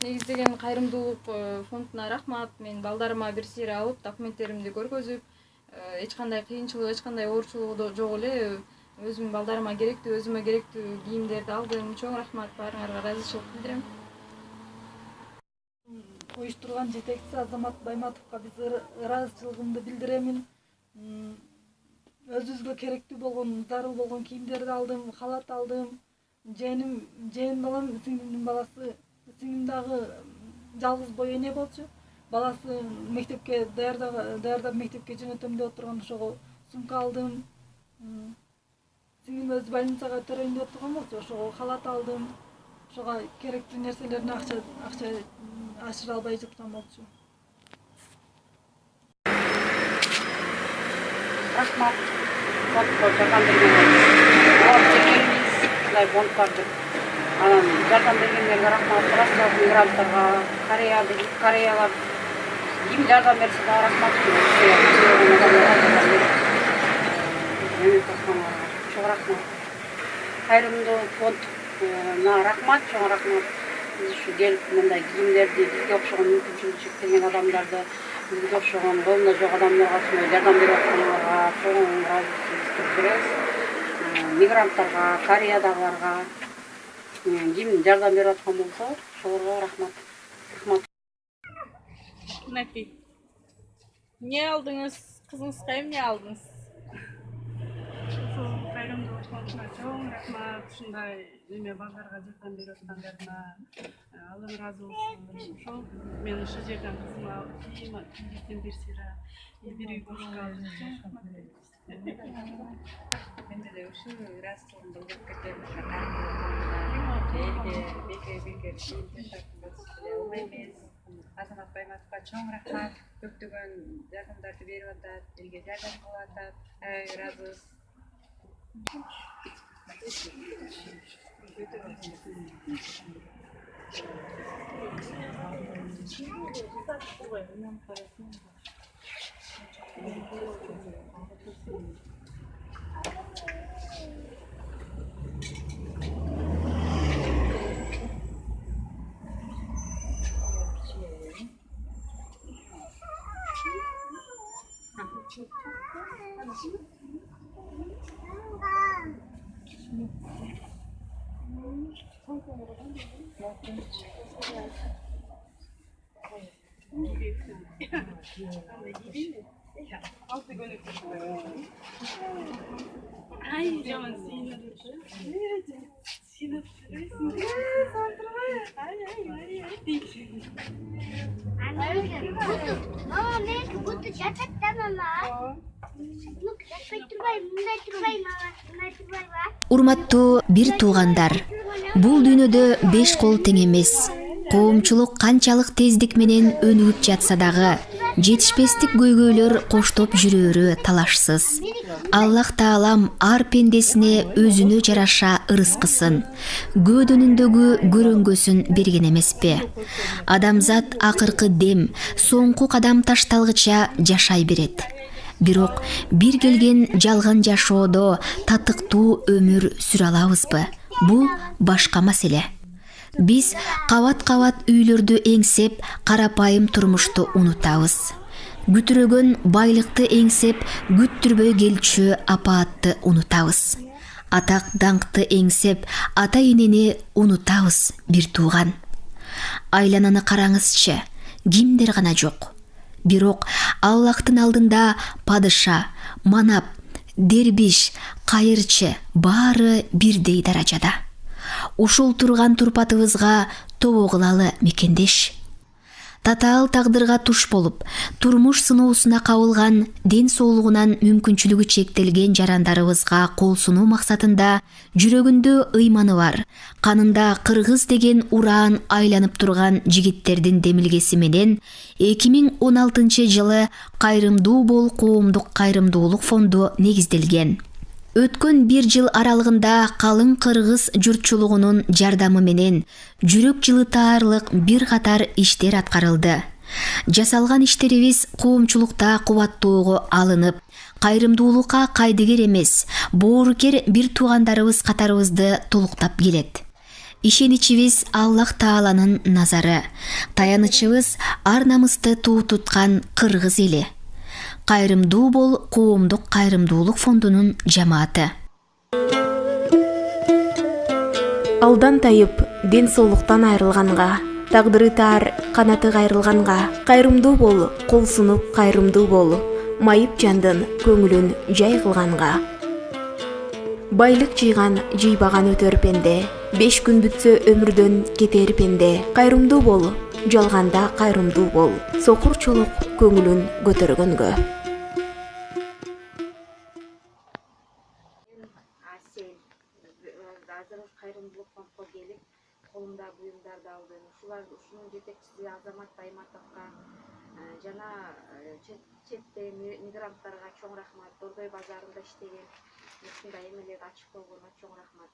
негиздеген кайрымдуулук фондуна рахмат. Мен балдарыма бир сыйра алып, документтеримди көргөзүп, эч кандай кыйынчылык, эч кандай оорчулугу жок эле өзүмдүн балдарыма керектүү, өзүмө керектүү кийимдерди алдым. Чоң рахмат, баарыңарга ыраазычылык билдирем. Уюштурган жетекчиси Азамат Байматовго биз ыраазычылыгымды билдиремин. Өзүбүзгө керектүү болгон, зарыл болгон кийимдерди алдым, халат алдым. Жээним балам, сиңдимдин баласы, сиңдим дагы жалгыз бой эне болчу. Баласы мектепке даярдап мектепке жөнөтөм деп отурган ошого сумка алдым. Сиңдим өзү больницага төрөйүн деп отурган болчу, ошого халат алдым. Ошого керектүү нерселерин акча ашыра албай жаткан болчу. Рахмат. Фондко жардам бергенге. Фондтарды жардам бергендерге рахмат. Россиялык мигранттарга, Кореялар ким жардам берсе да рахмат. Чоң рахмат. Кайрымдуу фондуна рахмат, чоң рахмат. Ушу келип мындай кийимдерди бизге окшогон мүмкүнчүлүгү чектелген адамдарды, бизге окшогон колунда жок адамдарга жардам берип аткандарга чоң ыраазычылык билдиребиз. Мигранттарга, Кореядагыларга ким жардам берип аткан болсо, ошолорго рахмат. Рахмат. Напи. Эмне алдыңыз? Кызыңызга эмне алдыңыз? Кайрымдуулук фондуна чоң рахмат. Ушундай эме балдарга жардам берип аткандарына Алла ыраазы болсун. Ошол мен ушул жерден кызыма кийим бир сыйра, бир үй бошко алдым. Чоң рахмат. Мен деле ушул ыраазычылыгымды билдирип кетем. Элге бекер кийим көрсөтө албай эмес. Азамат Байматовго чоң рахмат. Көптөгөн жардамдарды берип атат, элге жардам кылып атат. Ыраазыбыз. Ay жаман сыйынып Mama, ben bu jatakta mama. Ну, жатпай турбай, мындай турбай мама, мындай турбай ба? Урматтуу бир туугандар, бул дүйнөдө 5 кол тең эмес. Коомчулук канчалык тездик менен өнүгүп жатса дагы, жетишпестик көйгөйлөр коштоп жүрөөрү талашсыз. Аллах Таалам ар пендесине өзүнө жараша ырыскысын, көөдөнүндөгү көрөңгөсүн берген эмеспи? Адамзат акыркы дем, соңку кадам ташталгыча жашай берет. Бирок бир келген жалган жашоодо татыктуу өмүр сүрө алабызбы? Бул башка маселе. Биз кабат-кабат үйлөрдү эңсеп, карапайым турмушту унутабыз. Күтүрөгөн байлыкты эңсеп, күттүрбөй келчү апаатты унутабыз. Атак даңкты эңсеп, ата-энени унутабыз, бир тууган. Айлананы караңызчы, кимдер гана жок. Бирок Аллахтын алдында падыша, манап, дербиш, кайырчы баары бирдей даражада. Ушул турган турпатыбызга тобо кылалы мекендеш. Татаал тагдырга туш болуп, турмуш сыноосуна кабылган, ден соолугунан мүмкүнчүлүгү чектелген жарандарыбызга кол сунуу максатында жүрөгүндө ыйманы бар, канында кыргыз деген ураан айланып турган жигиттердин демилгеси менен 2016 жылы Кайрымдуу бол коомдук кайрымдуулук фонду негизделген. Өткөн 1 жыл аралыгында калың кыргыз журтчулугунун жардамы менен жүрөк жылытаарлык бир катар иштер аткарылды. Жасалган иштерибиз коомчулукта кубаттоого алынып, кайрымдуулукка кайдыгер эмес, боорукер бир туугандарыбыз катарыбызды толуктап келет. Ишеничибиз Аллах Тааланын назары, таянычыбыз ар намысты туу туткан кыргыз эли. Кайрымдуу бол коомдук кайрымдуулук фондунун жамааты. Алдан тайып, ден соолуктан айрылганга, тагдыры таар, канаты кайрылганга, кайрымдуу бол, кол сунуп кайрымдуу бол, майып жандын көңүлүн жай кылганга. Байлык жыйган жыйбаган өтөр пенде, 5 күн бүтсө өмүрдөн кетер пенде, кайрымдуу бол, жалганда кайрымдуу бол, сокур чолок көңүлүн көтөргөнгө. Азыр кайрымдуулук фондко келип, колумда буюмдарды алдым. Ушунун жетекчиси Азамат Айматовго жана четте мигранттарга чоң рахмат. Дордой базарында иштеген ушундай эмелерди ачып койгонуна чоң рахмат.